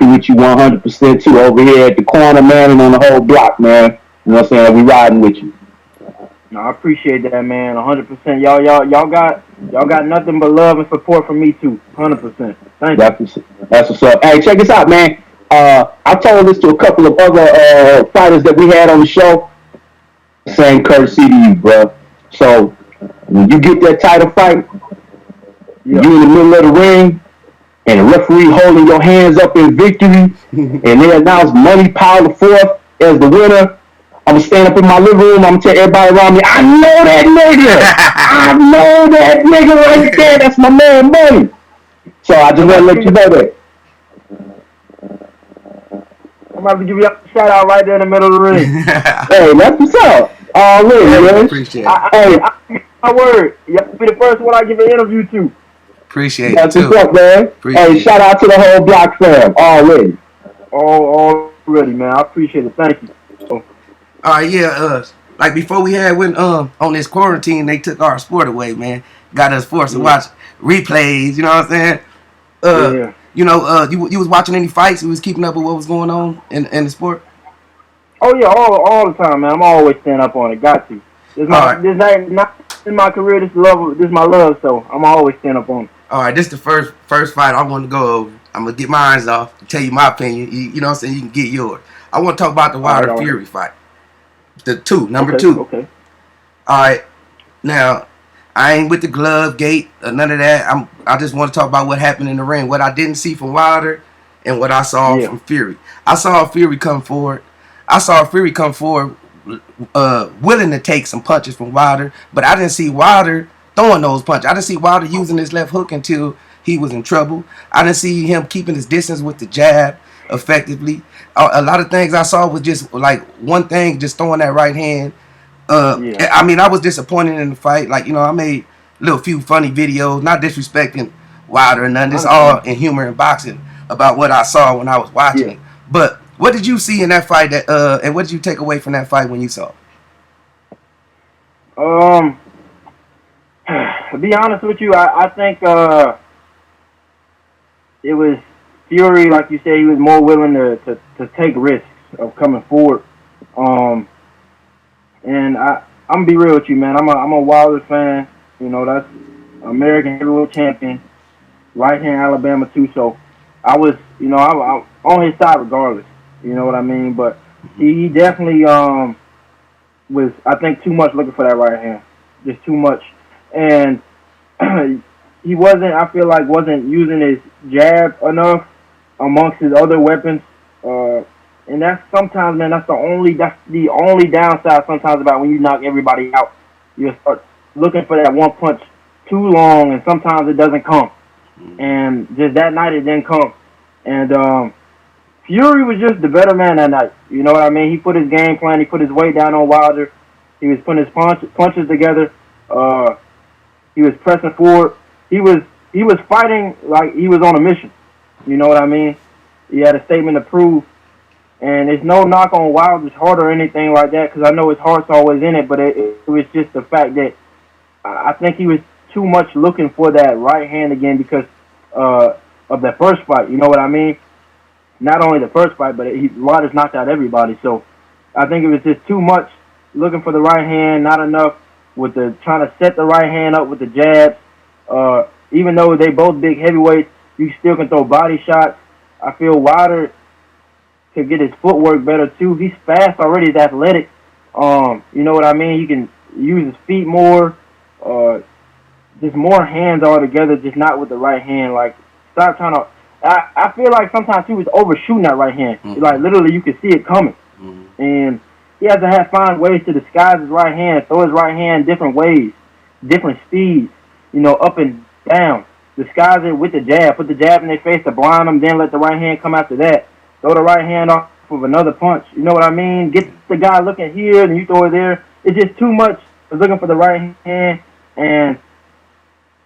rocking with you 100% too over here at the corner, man, and on the whole block, man. You know what I'm saying? We riding with you. No, I appreciate that, man. 100%. Y'all got nothing but love and support from me too. 100%. Thank you. That's what's up. Hey, check this out, man. I told this to a couple of other fighters that we had on the show. Same courtesy to you, bro. So when you get that title fight, you in the middle of the ring, and the referee holding your hands up in victory, and they announce Money Powell the fourth as the winner. I'm gonna stand up in my living room. I'm gonna tell everybody around me, I know that nigga. I know that nigga right there. That's my man, Money. So I just want to let you know that. I'm about to give you a shout out right there in the middle of the ring. Hey, that's what's up. Already, man. Appreciate it. My word. Y'all be the first one I give an interview to. Appreciate it. That's what's up, man. Hey, shout out to the whole Block fam. Already. Already, man. I appreciate it. Thank you. All right, yeah. Like before we went on this quarantine, they took our sport away, man. Got us forced to watch replays. You know what I'm saying? You know, you was watching any fights? You was keeping up with what was going on in the sport? Oh yeah, all the time, man. I'm always staying up on it. Got to. This not in my career. This is my love. So I'm always staying up on it. All right, this is the first fight I want to go over. I'm gonna get mine off. Tell you my opinion. You know what I'm saying? You can get yours. I want to talk about the Wilder Fury fight. The number two. Okay. All right. Now, I ain't with the glove gate or none of that. I just want to talk about what happened in the ring. What I didn't see from Wilder and what I saw from Fury. I saw Fury come forward. Willing to take some punches from Wilder, but I didn't see Wilder throwing those punches. I didn't see Wilder using his left hook until he was in trouble. I didn't see him keeping his distance with the jab effectively. A lot of things I saw was just like one thing, just throwing that right hand. I mean, I was disappointed in the fight. Like, you know, I made a few funny videos, not disrespecting Wilder or nothing. It's all in humor and boxing about what I saw when I was watching it. But what did you see in that fight and what did you take away from that fight when you saw it? To be honest with you, I think it was Fury, like you said, he was more willing to take risks of coming forward. And I'm gonna be real with you, man. I'm a Wilder fan. You know, that's American heavyweight champion, right here in Alabama too. So I was, you know, I'm on his side regardless. You know what I mean? But he definitely was, I think, too much looking for that right hand, just too much. And he wasn't using his jab enough amongst his other weapons. And that's sometimes, man, that's the only downside sometimes about when you knock everybody out. You start looking for that one punch too long, and sometimes it doesn't come. And just that night it didn't come. And Fury was just the better man that night. You know what I mean? He put his game plan. He put his weight down on Wilder. He was putting his punches together. He was pressing forward. He was fighting like he was on a mission. You know what I mean? He had a statement to prove. And it's no knock on Wilder's heart or anything like that, because I know his heart's always in it, but it was just the fact that I think he was too much looking for that right hand again because of that first fight. You know what I mean? Not only the first fight, but Wilder's knocked out everybody. So I think it was just too much looking for the right hand, not enough with the trying to set the right hand up with the jabs. Even though they both big heavyweights, you still can throw body shots. I feel Wilder could get his footwork better too. He's fast already. He's athletic. You know what I mean? He can use his feet more. Just more hands altogether, just not with the right hand. Like, stop trying to. I feel like sometimes he was overshooting that right hand. Like, literally, you could see it coming. And he has to find ways to disguise his right hand, throw his right hand different ways, different speeds, you know, up and down. Disguise it with the jab. Put the jab in their face to blind them, then let the right hand come after that. Throw the right hand off of another punch. You know what I mean? Get the guy looking here, and you throw it there. It's just too much for looking for the right hand. And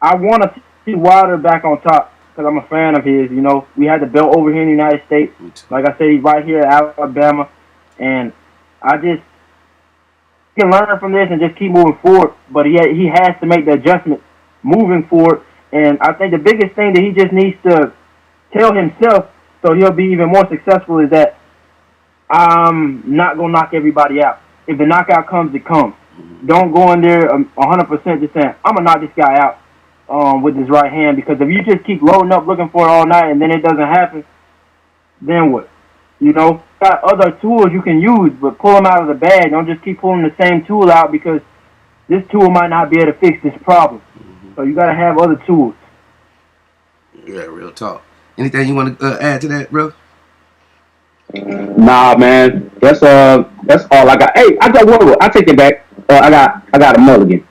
I want to see Wilder back on top because I'm a fan of his. You know, we had the belt over here in the United States. Like I said, he's right here at Alabama. And I just can learn from this and just keep moving forward. But he has to make the adjustment moving forward. And I think the biggest thing that he just needs to tell himself So he'll be even more successful. Is that I'm not gonna knock everybody out. If the knockout comes, it comes. Don't go in there 100% just saying I'm gonna knock this guy out with his right hand, because if you just keep loading up looking for it all night and then it doesn't happen, then what? You know, got other tools you can use, but pull them out of the bag. Don't just keep pulling the same tool out, because this tool might not be able to fix this problem. So you gotta have other tools. Yeah, real talk. Anything you want to add to that, bro? Nah, man, that's all I got. Hey, I got one more. I take it back. I got a mulligan.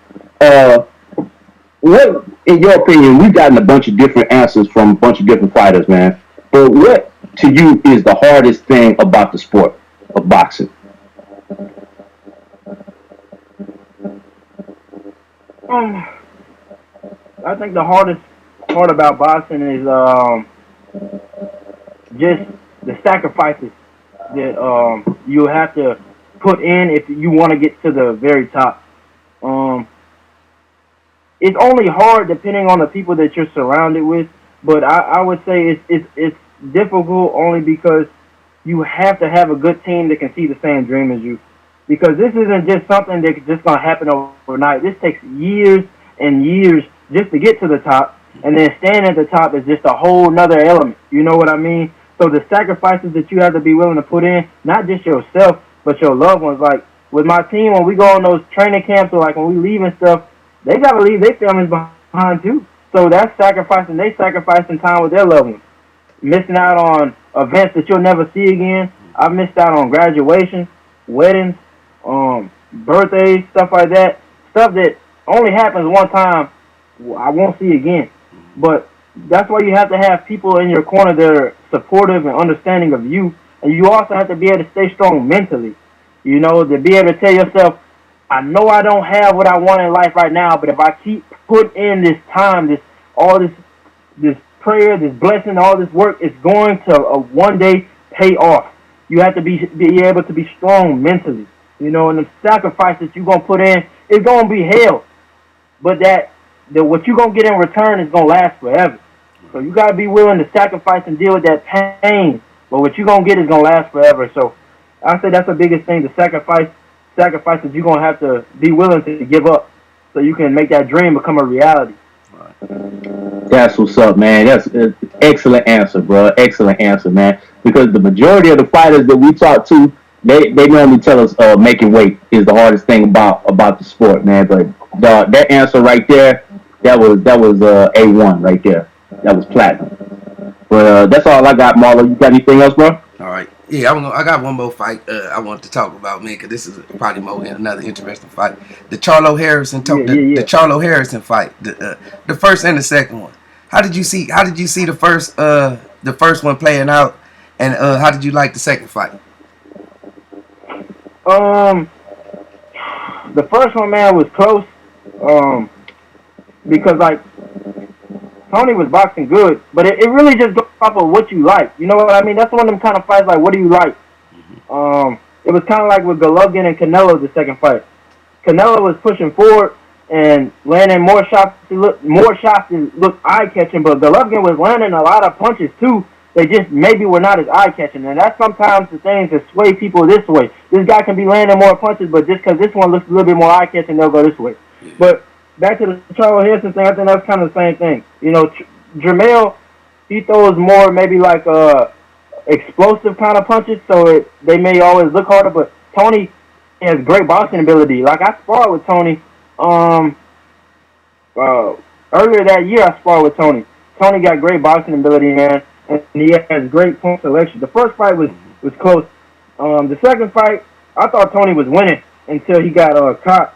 What, in your opinion, we've gotten a bunch of different answers from a bunch of different fighters, man. But what to you is the hardest thing about the sport of boxing? I think the hardest part about boxing is just the sacrifices that you have to put in if you want to get to the very top. It's only hard depending on the people that you're surrounded with, but I would say it's difficult only because you have to have a good team that can see the same dream as you. Because this isn't just something that's just going to happen overnight. This takes years and years just to get to the top, and then staying at the top is just a whole nother element. You know what I mean? So the sacrifices that you have to be willing to put in, not just yourself, but your loved ones. Like with my team, when we go on those training camps or like when we leave and stuff, they got to leave their families behind too. So that's sacrificing. They sacrificing time with their loved ones. Missing out on events that you'll never see again. I've missed out on graduations, weddings, birthdays, stuff like that. Stuff that only happens one time, I won't see again. But that's why you have to have people in your corner that are supportive and understanding of you. And you also have to be able to stay strong mentally. You know, to be able to tell yourself, I know I don't have what I want in life right now, but if I keep putting in this time, this prayer, this blessing, all this work, it's going to one day pay off. You have to be able to be strong mentally. You know, and the sacrifices you're going to put in, it's going to be hell. But what you're going to get in return is going to last forever. So you got to be willing to sacrifice and deal with that pain. But what you're going to get is going to last forever. So I say that's the biggest thing, the sacrifices you're going to have to be willing to give up so you can make that dream become a reality. That's what's up, man. That's an excellent answer, bro. Excellent answer, man. Because the majority of the fighters that we talk to, they normally tell us making weight is the hardest thing about the sport, man. But that answer right there, that was A1 right there. That was platinum. But that's all I got, Marlo. You got anything else, bro? All right. Yeah, I got one more fight I want to talk about, man, because this is probably another interesting fight. The Charlo Harrison the Charlo Harrison fight, the first and the second one. How did you see the first one playing out, and how did you like the second fight? The first one, man, was close. Because like Tony was boxing good, but it really just goes off of what you like. You know what I mean? That's one of them kind of fights, like, what do you like? It was kind of like with Golovkin and Canelo, the second fight. Canelo was pushing forward and landing more shots that looked eye-catching, but Golovkin was landing a lot of punches, too. They just maybe were not as eye-catching, and that's sometimes the things that sway people this way. This guy can be landing more punches, but just because this one looks a little bit more eye-catching, they'll go this way. But back to the Charlo Harrison thing, I think that's kind of the same thing. You know, Jermell, he throws more maybe like explosive kind of punches, so they may always look harder, but Tony has great boxing ability. Like, I sparred with Tony earlier that year. I sparred with Tony. Tony got great boxing ability, man, and he has great punch selection. The first fight was close. The second fight, I thought Tony was winning until he got caught.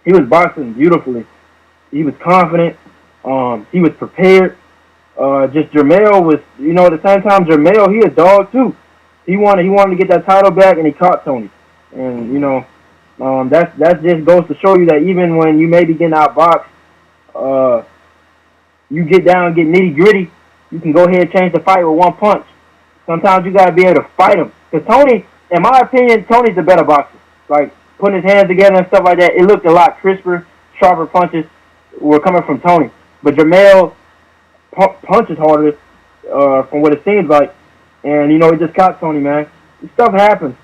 He was boxing beautifully. He was confident. He was prepared. Just Jermell was, you know, at the same time, Jermell, he a dog too. He wanted to get that title back, and he caught Tony. And, you know, that just goes to show you that even when you may be getting outboxed, you get down and get nitty-gritty, you can go ahead and change the fight with one punch. Sometimes you got to be able to fight him. Because Tony, in my opinion, Tony's the better boxer. Like, putting his hands together and stuff like that, it looked a lot crisper, sharper punches were coming from Tony. But Jermell punches harder, from what it seems like. And, he just caught Tony, man. This stuff happens.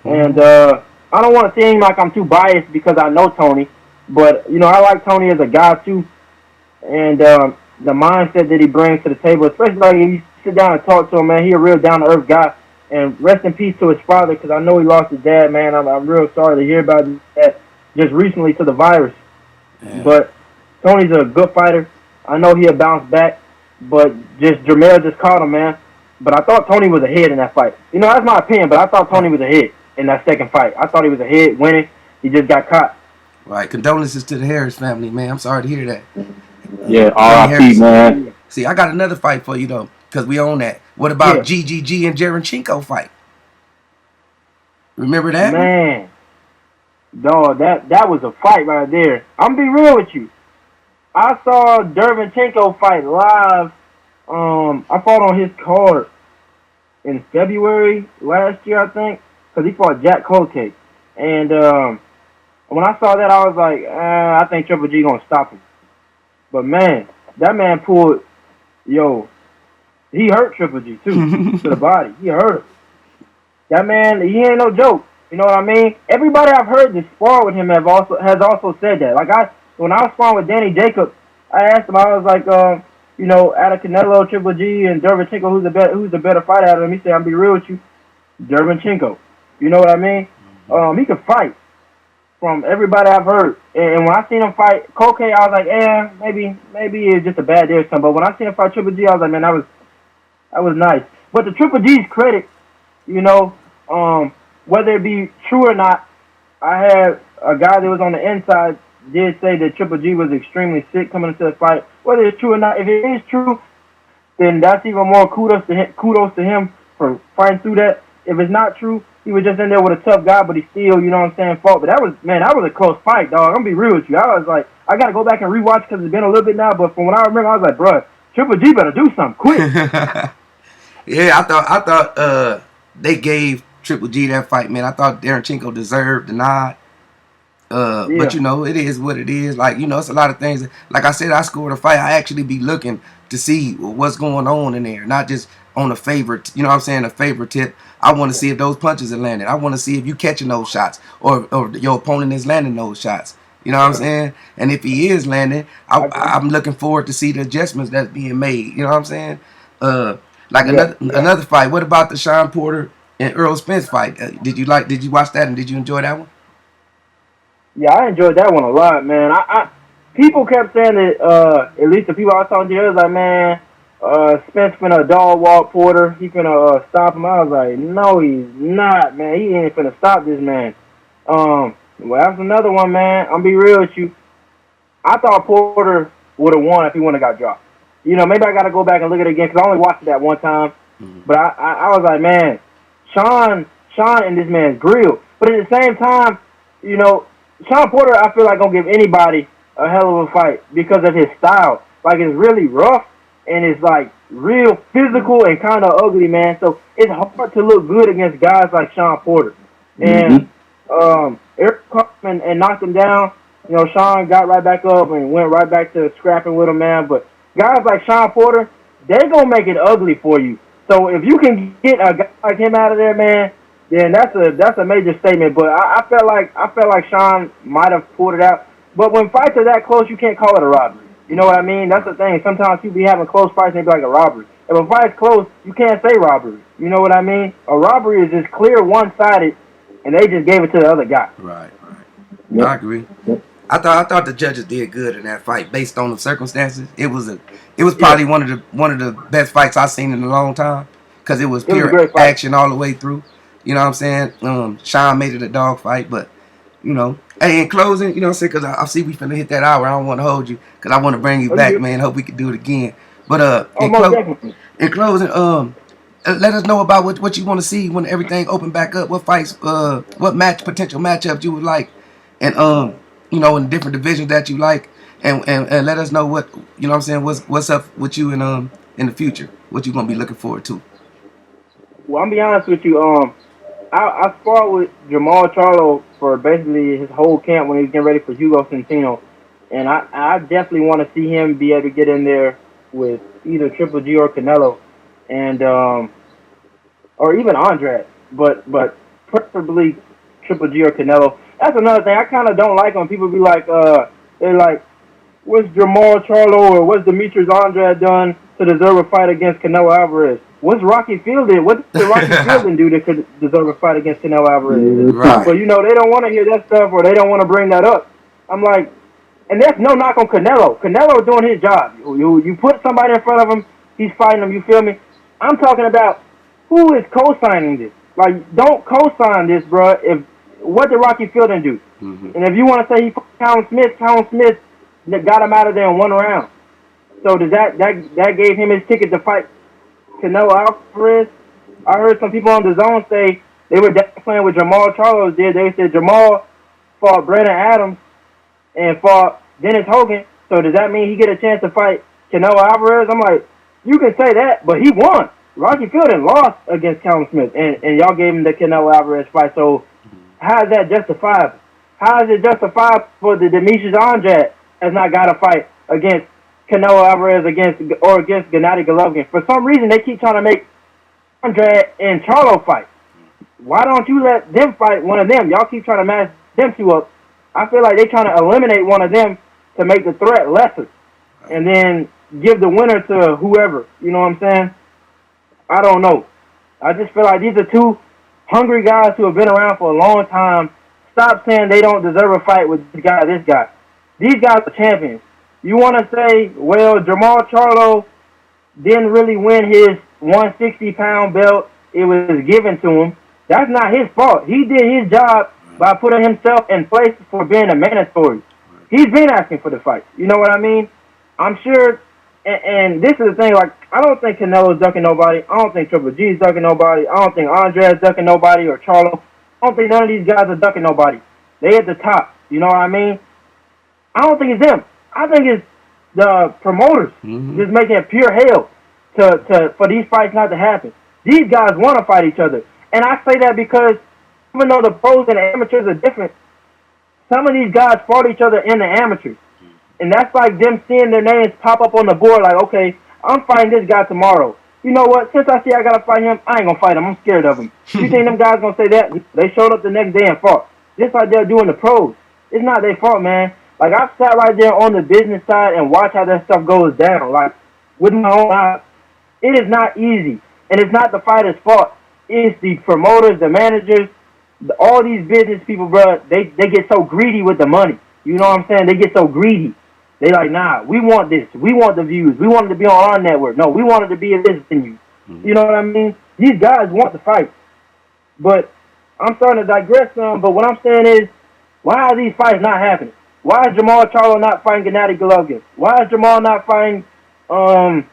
And I don't want to seem like I'm too biased because I know Tony. But, I like Tony as a guy, too. And the mindset that he brings to the table, especially like if you sit down and talk to him, man, he a real down-to-earth guy. And rest in peace to his father, because I know he lost his dad, man. I'm real sorry to hear about that just recently to the virus. Yeah. But Tony's a good fighter. I know he'll bounce back. But Jermell just caught him, man. But I thought Tony was ahead in that fight. That's my opinion, but I thought Tony was ahead in that second fight. I thought he was ahead, winning. He just got caught. Right. Condolences to the Harris family, man. I'm sorry to hear that. Yeah, R.I.P., man. See, I got another fight for you, though, because we own that. What about GGG and Jarenchenko fight? Remember that? Man. Dog, that was a fight right there. I'm going to be real with you. I saw Derevyanchenko fight live. I fought on his card in February last year, I think, because he fought Jack Cloquet. And when I saw that, I was like, I think Triple G going to stop him. But, man, that man pulled, he hurt Triple G, too, to the body. He hurt him. That man, he ain't no joke. You know what I mean? Everybody I've heard that spar with him has also said that. Like, when I was sparring with Danny Jacobs, I asked him, I was like, out of Canelo, Triple G, and Derevyanchenko, who's the better fighter out of them? He said, I'll be real with you, Derevyanchenko. You know what I mean? He could fight from everybody I've heard. And when I seen him fight Cloquet, I was like, maybe it's just a bad day or something. But when I seen him fight Triple G, I was like, man, that was nice. But to Triple G's credit, whether it be true or not, I had a guy that was on the inside did say that Triple G was extremely sick coming into the fight. Whether it's true or not, if it is true, then that's even more kudos to him for fighting through that. If it's not true, he was just in there with a tough guy, but he still, fought. But that was a close fight, dog. I'm going to be real with you. I was like, I got to go back and rewatch because it's been a little bit now, but from what I remember, I was like, bro, Triple G better do something quick. Yeah, I thought they gave Triple G that fight, man. I thought Jarenchenko deserved the nod. But it is what it is. Like, it's a lot of things. Like I said, I scored a fight. I actually be looking to see what's going on in there, not just on a favorite. You know what I'm saying? A favorite tip. I want to see if those punches are landing. I want to see if you catching those shots or your opponent is landing those shots. You know what I'm saying? And if he is landing, I'm looking forward to see the adjustments that's being made. You know what I'm saying? Another fight. What about the Sean Porter and Earl Spence fight? Did you watch that and did you enjoy that one? Yeah, I enjoyed that one a lot, man. People kept saying that, at least the people I was talking to, they was like, man, Spence finna dog walk Porter. He finna stop him. I was like, no, he's not, man. He ain't finna stop this man. Well, that's another one, man. I'm be real with you. I thought Porter would have won if he wouldn't have got dropped. Maybe I got to go back and look at it again because I only watched it that one time. Mm-hmm. But I was like, man, Sean and this man's grill. But at the same time, Sean Porter, I feel like gonna give anybody a hell of a fight because of his style. Like, it's really rough and it's like real physical and kind of ugly, man. So it's hard to look good against guys like Sean Porter. And Eric caught him and knocked him down. Sean got right back up and went right back to scrapping with him, man. But guys like Sean Porter, they gonna make it ugly for you. So if you can get a guy like him out of there, man, then that's a major statement. But I felt like Sean might have pulled it out. But when fights are that close, you can't call it a robbery. You know what I mean? That's the thing. Sometimes people be having close fights and they be like a robbery. If a fight's close, you can't say robbery. You know what I mean? A robbery is just clear one-sided, and they just gave it to the other guy. Right. Yep. I agree. Yep. I thought the judges did good in that fight based on the circumstances. It was probably one of the best fights I've seen in a long time because it was pure action all the way through. You know what I'm saying? Sean made it a dog fight, but, hey, in closing, you know what I'm saying? Because I see we finna hit that hour. I don't want to hold you because I want to bring you back, man. Hope we can do it again. But in closing, let us know about what you want to see when everything open back up. What fights, what potential matchups you would like, and in different divisions that you like, and let us know what what I'm saying. What's up with you in the future? What you gonna be looking forward to? Well, I'm be honest with you. I sparred with Jamal Charlo for basically his whole camp when he was getting ready for Hugo Centeno, and I definitely want to see him be able to get in there with either Triple G or Canelo. and or even Andrade, but preferably Triple G or Canelo. That's another thing. I kind of don't like when people be like, they're like, what's Jamal Charlo or what's Demetrius Andrade done to deserve a fight against Canelo Alvarez? What's Rocky Fielding? What did Rocky Fielding do that could deserve a fight against Canelo Alvarez? Right. But, you know, they don't want to hear that stuff or they don't want to bring that up. I'm like, and that's no knock on Canelo. Canelo doing his job. You put somebody in front of him, he's fighting him, you feel me? I'm talking about who is co-signing this. Like, don't co-sign this, bro. What did Rocky Fielding do? Mm-hmm. And if you want to say he put Callum Smith that got him out of there in one round. So does that gave him his ticket to fight Canelo Alvarez? I heard some people on the zone say they were definitely playing with Jamal Charlo did. They said Jamal fought Brandon Adams and fought Dennis Hogan. So does that mean he get a chance to fight Canelo Alvarez? I'm like, you can say that, but he won. Rocky Fielding lost against Callum Smith, and y'all gave him the Canelo Alvarez fight. So how is that justifiable? How is it justifiable for the Demetrius Andrade has not got a fight against Canelo Alvarez against Gennady Golovkin? For some reason, they keep trying to make Andrade and Charlo fight. Why don't you let them fight one of them? Y'all keep trying to match them two up. I feel like they're trying to eliminate one of them to make the threat lesser, and then give the winner to whoever. You know what I'm saying? I don't know. I just feel like these are two hungry guys who have been around for a long time. Stop saying they don't deserve a fight with this guy. These guys are champions. You want to say, well, Jamal Charlo didn't really win his 160-pound belt. It was given to him. That's not his fault. He did his job by putting himself in place for being a mandatory. He's been asking for the fight. You know what I mean? I'm sure, and this is the thing, like, I don't think Canelo's ducking nobody. I don't think Triple G's ducking nobody. I don't think Andre's ducking nobody or Charlo. I don't think none of these guys are ducking nobody. They at the top. You know what I mean? I don't think it's them. I think it's the promoters just making it pure hell for these fights not to happen. These guys want to fight each other. And I say that because even though the pros and the amateurs are different, some of these guys fought each other in the amateurs. And that's like them seeing their names pop up on the board like, okay, I'm fighting this guy tomorrow. You know what? Since I see I got to fight him, I ain't going to fight him. I'm scared of him. You think them guys going to say that? They showed up the next day and fought. Just like they're doing the pros. It's not their fault, man. Like, I've sat right there on the business side and watched how that stuff goes down. Like, with my own eyes, it is not easy. And it's not the fighter's fault. It's the promoters, the managers, all these business people, bro, they get so greedy with the money. You know what I'm saying? They get so greedy. They like, nah, we want this. We want the views. We want it to be on our network. No, we want it to be in this venue. You know what I mean? These guys want the fight. But I'm starting to digress some. But what I'm saying is, why are these fights not happening? Why is Jamal Charlo not fighting Gennady Golovkin? Why is Jamal not fighting Canelo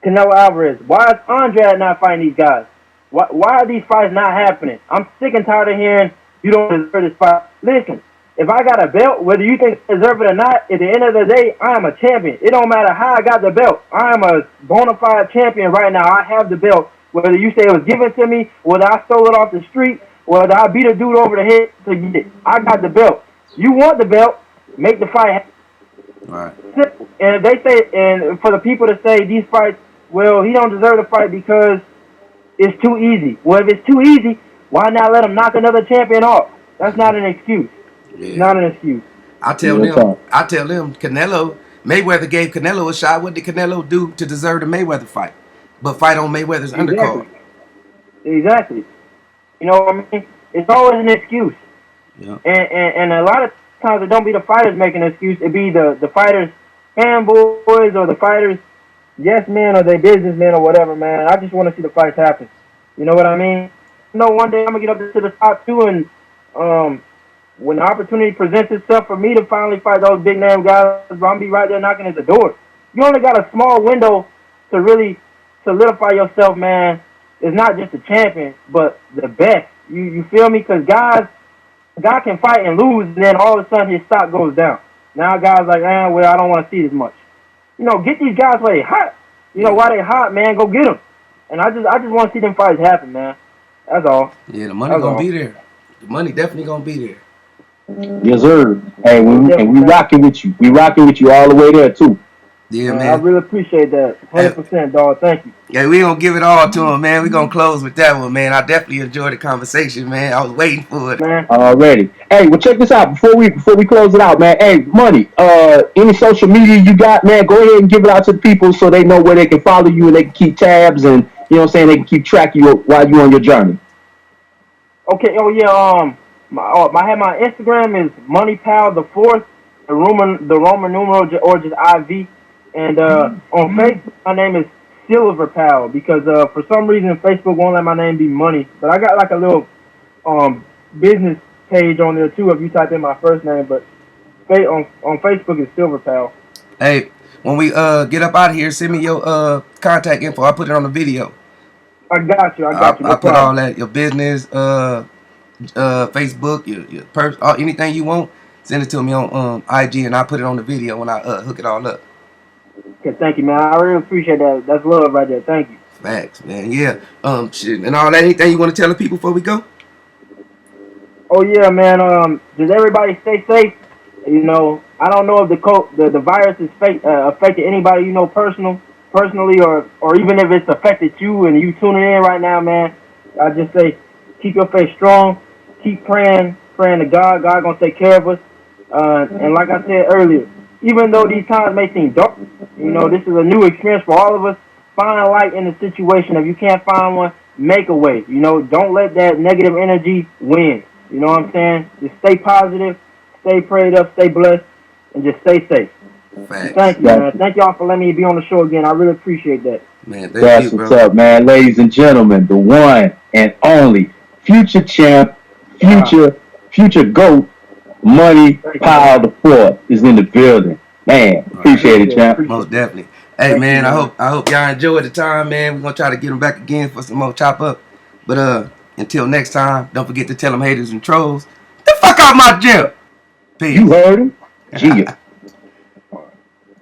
Alvarez? Why is Andrade not fighting these guys? Why are these fights not happening? I'm sick and tired of hearing you don't deserve this fight. Listen, if I got a belt, whether you think I deserve it or not, at the end of the day, I am a champion. It don't matter how I got the belt. I am a bona fide champion right now. I have the belt. Whether you say it was given to me, whether I stole it off the street, whether I beat a dude over the head to get it. I got the belt. You want the belt, make the fight happen. Right. And if they say, and for the people to say these fights, well, he don't deserve the fight because it's too easy. Well, if it's too easy, why not let him knock another champion off? That's not an excuse. Yeah. Not an excuse. I tell them, Mayweather gave Canelo a shot. What did Canelo do to deserve the Mayweather fight? But fight on Mayweather's undercard. Exactly. You know what I mean? It's always an excuse. Yeah. And a lot of times it don't be the fighters making an excuse. It be the fighters' fanboys or the fighters' yes men or their businessmen or whatever, man. I just want to see the fights happen. You know what I mean? You know, one day I'm going to get up to the top too, and when the opportunity presents itself for me to finally fight those big name guys, I'm going to be right there knocking at the door. You only got a small window to really solidify yourself, man. It's not just a champion, but the best. You feel me? Because guy can fight and lose, and then all of a sudden his stock goes down. Now guys like, well, I don't want to see this much. You know, get these guys while they hot. You know, while they hot, man, go get them. And I just want to see them fights happen, man. That's all. Yeah, the money gonna be there. The money definitely gonna be there. Yes, sir. Hey, and we rocking with you. We rocking with you all the way there too. Yeah, I man. really appreciate that. 100%, dog. Thank you. Yeah, we gonna give it all to him, man. We gonna close with that one, man. I definitely enjoyed the conversation, man. I was waiting for it. Man. Already. Hey, well, check this out before we close it out, man. Hey, Money. Any social media you got, man? Go ahead and give it out to the people so they know where they can follow you and they can keep tabs and you know what I'm saying. They can keep track of you while you on your journey. Okay. Oh yeah. My Instagram is Money Powell the fourth, the Roman numeral or just IV, and on Facebook my name is Silver Powell because for some reason Facebook won't let my name be Money, but I got like a little business page on there too if you type in my first name, but on Facebook is Silver Powell. Hey, when we get up out of here, send me your contact info. I'll put it on the video. I got you. No I put problem. all that, your business, Facebook, your anything you want, send it to me on IG, and I'll put it on the video when I hook it all up. Okay, thank you, man. I really appreciate that. That's love right there. Thank you. Facts, man. Yeah. Shit, and all that. Anything you want to tell the people before we go? Oh yeah, man. Does everybody stay safe? You know, I don't know if the virus is affected anybody you know personally, or even if it's affected you and you tuning in right now, man. I just say, keep your faith strong, keep praying to God. God gonna take care of us. And like I said earlier, even though these times may seem dark, you know, this is a new experience for all of us. Find a light in the situation. If you can't find one, make a way. You know, don't let that negative energy win. You know what I'm saying? Just stay positive, stay prayed up, stay blessed, and just stay safe. Facts. Thank you, man. Thank y'all for letting me be on the show again. I really appreciate that. Man, That's what's up, man. Ladies and gentlemen, the one and only future champ, future GOAT, Money Powell the fourth is in the building. Man, appreciate it, champ. Most definitely. Hey, man, I hope y'all enjoyed the time, man. We're gonna try to get them back again for some more chop up. But until next time, don't forget to tell them haters and trolls, the fuck out my gym. Peace. You heard him? Gia.